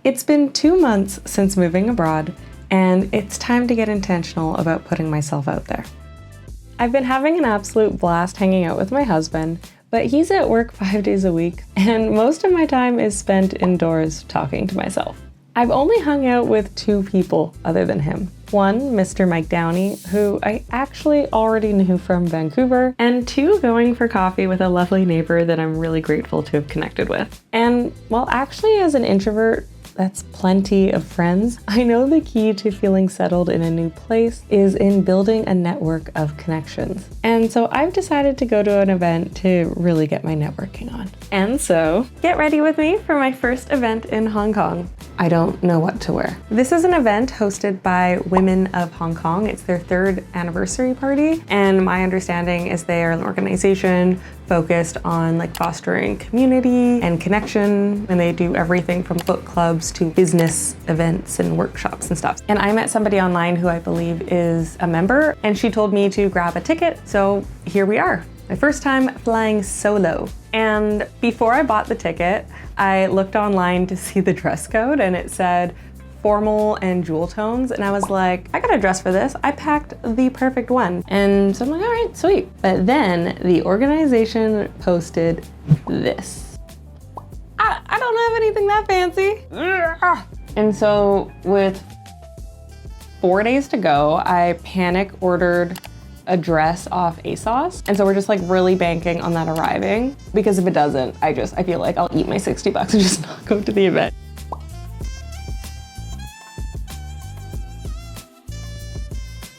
It's been 2 months since moving abroad, and it's time to get intentional about putting myself out there. I've been having an absolute blast hanging out with my husband, but he's at work 5 days a week, and most of my time is spent indoors talking to myself. I've only hung out with 2 people other than him. One, Mr. Mike Downey, who I actually already knew from Vancouver, and 2, going for coffee with a lovely neighbor that I'm really grateful to have connected with. And well, actually as an introvert, that's plenty of friends. I know the key to feeling settled in a new place is in building a network of connections. And so I've decided to go to an event to really get my networking on. And so, get ready with me for my first event in Hong Kong. I don't know what to wear. This is an event hosted by Women of Hong Kong. It's their 3rd anniversary party, and my understanding is they are an organization focused on fostering community and connection, and they do everything from book clubs to business events and workshops and stuff. And I met somebody online who I believe is a member, and she told me to grab a ticket, so here we are. My first time flying solo. And before I bought the ticket, I looked online to see the dress code, and it said formal and jewel tones, and I was like, I gotta dress for this. I packed the perfect one. And so I'm like, all right, sweet. But then the organization posted this. I don't have anything that fancy. And so with 4 days to go, I panic ordered a dress off ASOS. And so we're just really banking on that arriving, because if it doesn't, I feel like I'll eat my $60 and just not go to the event.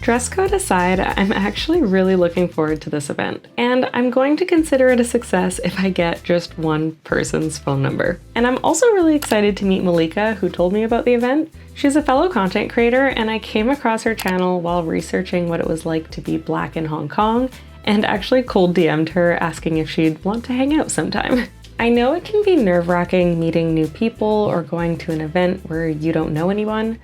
Dress code aside, I'm actually really looking forward to this event, and I'm going to consider it a success if I get just one person's phone number. And I'm also really excited to meet Malika, who told me about the event. She's a fellow content creator, and I came across her channel while researching what it was like to be Black in Hong Kong, and actually cold DM'd her asking if she'd want to hang out sometime. I know it can be nerve-wracking meeting new people or going to an event where you don't know anyone,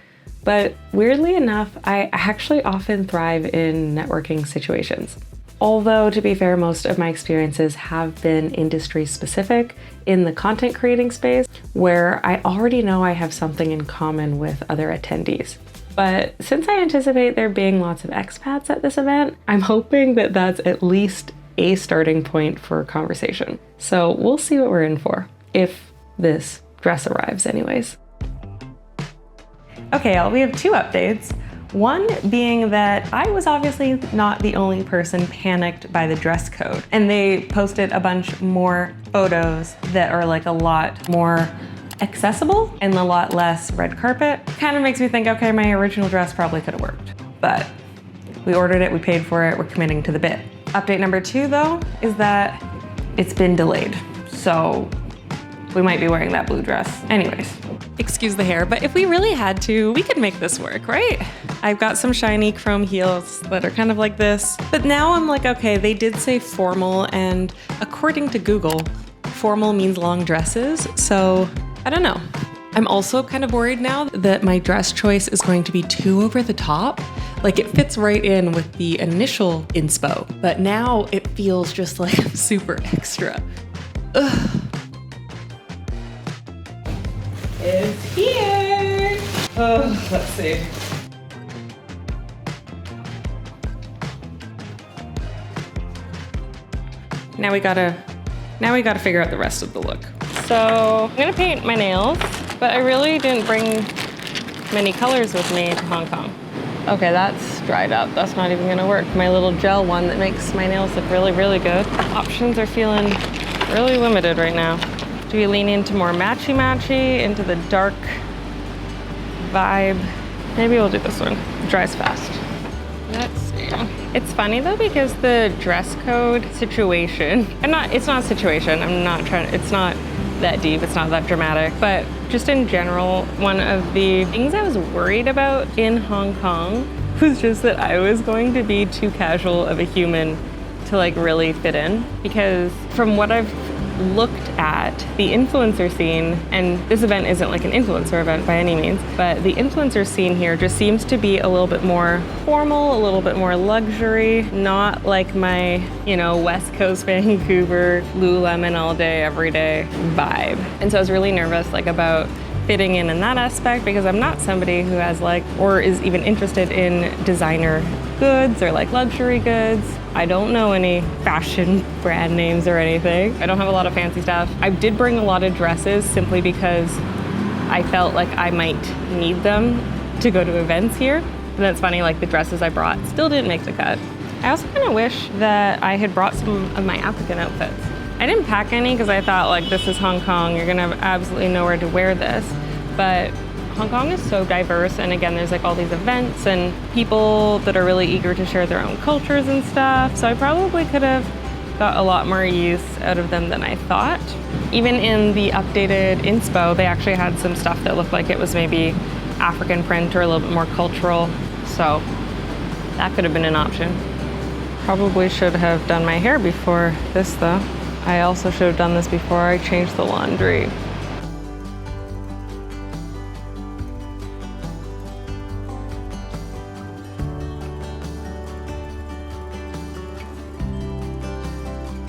but weirdly enough, I actually often thrive in networking situations. Although, to be fair, most of my experiences have been industry specific in the content creating space, where I already know I have something in common with other attendees. But since I anticipate there being lots of expats at this event, I'm hoping that that's at least a starting point for a conversation. So we'll see what we're in for, if this dress arrives anyways. Okay, y'all, we have 2 updates. One being that I was obviously not the only person panicked by the dress code, and they posted a bunch more photos that are a lot more accessible and a lot less red carpet. Kind of makes me think, okay, my original dress probably could have worked, but we ordered it, we paid for it, we're committing to the bit. Update number 2 though, is that it's been delayed. So we might be wearing that blue dress. Anyways, excuse the hair, but if we really had to, we could make this work, right? I've got some shiny chrome heels that are kind of like this, but now I'm like, okay, they did say formal, and according to Google, formal means long dresses, so I don't know. I'm also kind of worried now that my dress choice is going to be too over the top. It fits right in with the initial inspo, but now it feels just super extra. Ugh. Is here. Oh, let's see. Now we gotta figure out the rest of the look. So I'm gonna paint my nails, but I really didn't bring many colors with me to Hong Kong. Okay, that's dried up. That's not even gonna work. My little gel one that makes my nails look really, really good. Options are feeling really limited right now. Do we lean into more matchy-matchy, into the dark vibe? Maybe we'll do this one. It dries fast. Let's see. It's funny though, because the dress code situation, it's not a situation, it's not that deep, it's not that dramatic, but just in general, one of the things I was worried about in Hong Kong was just that I was going to be too casual of a human to really fit in, because from what I've looked at, the influencer scene, and this event isn't an influencer event by any means, but the influencer scene here just seems to be a little bit more formal, a little bit more luxury, not like my, West Coast Vancouver, Lululemon all day, every day vibe. And so I was really nervous about fitting in that aspect, because I'm not somebody who has like, or is even interested in designer goods or like luxury goods. I don't know any fashion brand names or anything. I don't have a lot of fancy stuff. I did bring a lot of dresses simply because I felt like I might need them to go to events here. And that's funny, like the dresses I brought still didn't make the cut. I also kind of wish that I had brought some of my African outfits. I didn't pack any because I thought like, this is Hong Kong, you're gonna have absolutely nowhere to wear this. But Hong Kong is so diverse, and again, there's like all these events and people that are really eager to share their own cultures and stuff. So I probably could have got a lot more use out of them than I thought. Even in the updated inspo, they actually had some stuff that looked like it was maybe African print or a little bit more cultural. So that could have been an option. Probably should have done my hair before this though. I also should have done this before I changed the laundry.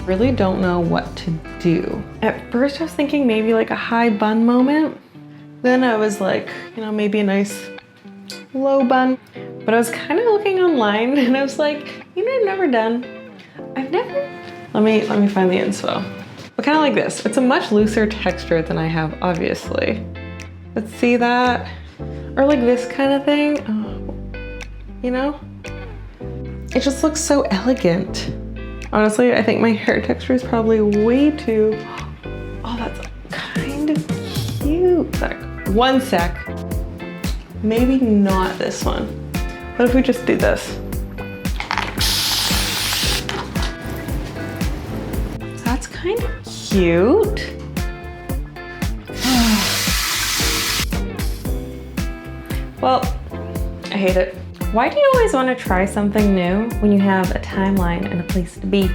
Really don't know what to do. At first I was thinking maybe like a high bun moment. Then I was like, you know, maybe a nice low bun. But I was kind of looking online and I was like, you know, I've never, let me find the inspo. But kind of like this. It's a much looser texture than I have, obviously. But see that? Or like this kind of thing. Oh, you know? It just looks so elegant. Honestly, I think my hair texture is probably way too, oh, that's kind of cute. One sec. Maybe not this one. What if we just do this? That's kind of cute. Well, I hate it. Why do you always want to try something new when you have a timeline and a place to be?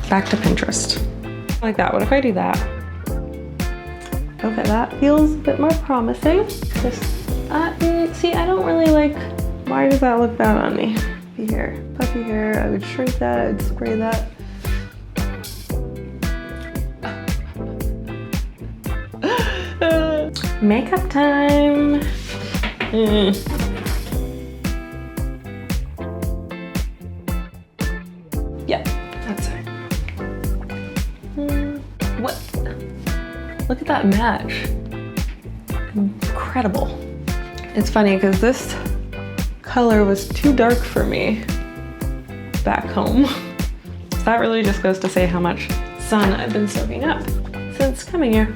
Back to Pinterest. Like that, what if I do that? Okay, that feels a bit more promising. See, I don't really like, why does that look bad on me? Puffy hair, I would shrink that, I would spray that. Makeup time. Yeah, that's it. What? Look at that match. Incredible. It's funny because this color was too dark for me back home. That really just goes to say how much sun I've been soaking up since coming here.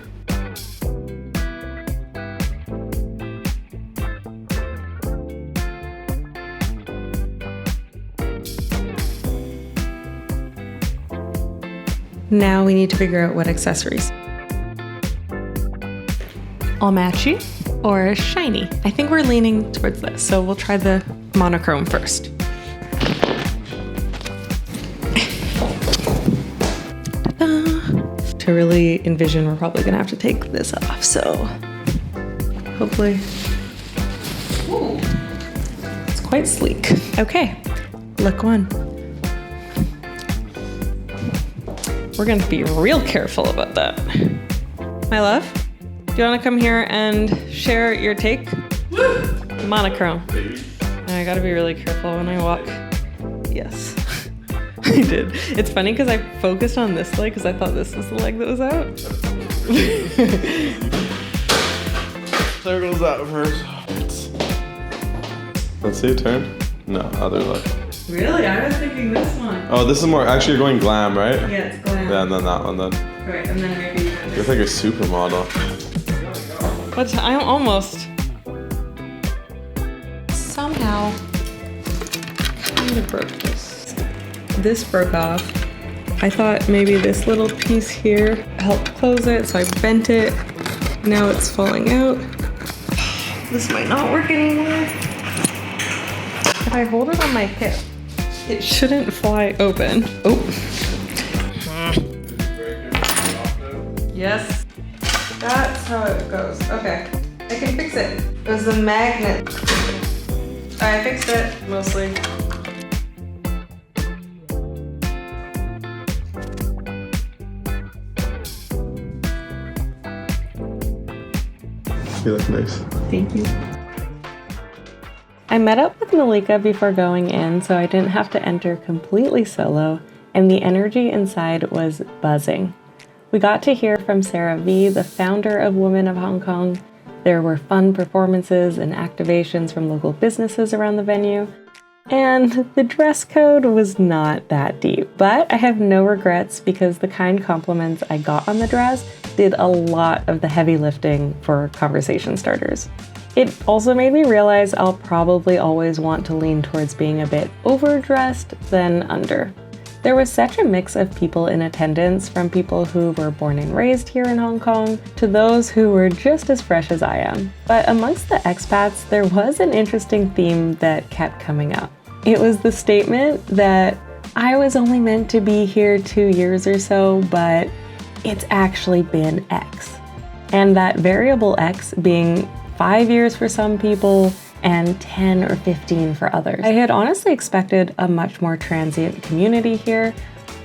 Now we need to figure out what accessories. All matchy or shiny? I think we're leaning towards this, so we'll try the monochrome first. Ta-da! To really envision, we're probably gonna have to take this off, so hopefully. Ooh, it's quite sleek. Okay, look one. We're gonna be real careful about that. My love, do you wanna come here and share your take? Woo! Monochrome. I gotta be really careful when I walk. Yes, I did. It's funny because I focused on this leg because I thought this was the leg that was out. There goes that first. Let's see, turn. No, other leg. Really? I was thinking this one. Oh, this is more, actually you're going glam, right? Yeah, it's glam. Yeah, and then that one then. Right, and then maybe you can You're like a supermodel. But I'm almost somehow kind of broke this. This broke off. I thought maybe this little piece here helped close it, so I bent it. Now it's falling out. This might not work anymore. If I hold it on my hip, it shouldn't fly open. Oh. Yes. That's how it goes. Okay. I can fix it. It was the magnet. I fixed it, mostly. You look nice. Thank you. I met up with Malika before going in, so I didn't have to enter completely solo, and the energy inside was buzzing. We got to hear from Sarah V, the founder of Women of Hong Kong. There were fun performances and activations from local businesses around the venue. And the dress code was not that deep, but I have no regrets because the kind compliments I got on the dress did a lot of the heavy lifting for conversation starters. It also made me realize I'll probably always want to lean towards being a bit overdressed than under. There was such a mix of people in attendance, from people who were born and raised here in Hong Kong to those who were just as fresh as I am. But amongst the expats, there was an interesting theme that kept coming up. It was the statement that I was only meant to be here 2 years or so, but it's actually been X. And that variable X being 5 years for some people and 10 or 15 for others. I had honestly expected a much more transient community here,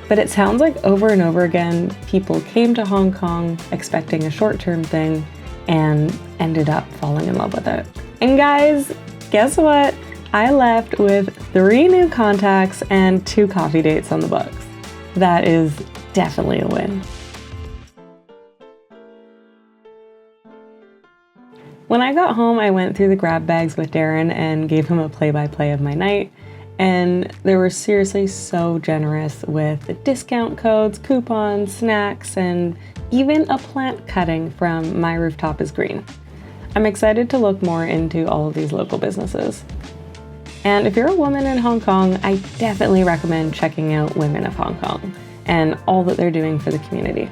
but it sounds like over and over again, people came to Hong Kong expecting a short-term thing and ended up falling in love with it. And guys, guess what? I left with 3 new contacts and 2 coffee dates on the books. That is definitely a win. When I got home, I went through the grab bags with Darren and gave him a play-by-play of my night, and they were seriously so generous with discount codes, coupons, snacks, and even a plant cutting from My Rooftop is Green. I'm excited to look more into all of these local businesses. And if you're a woman in Hong Kong, I definitely recommend checking out Women of Hong Kong and all that they're doing for the community.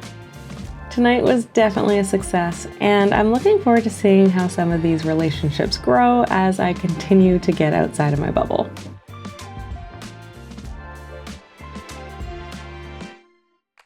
Tonight was definitely a success, and I'm looking forward to seeing how some of these relationships grow as I continue to get outside of my bubble.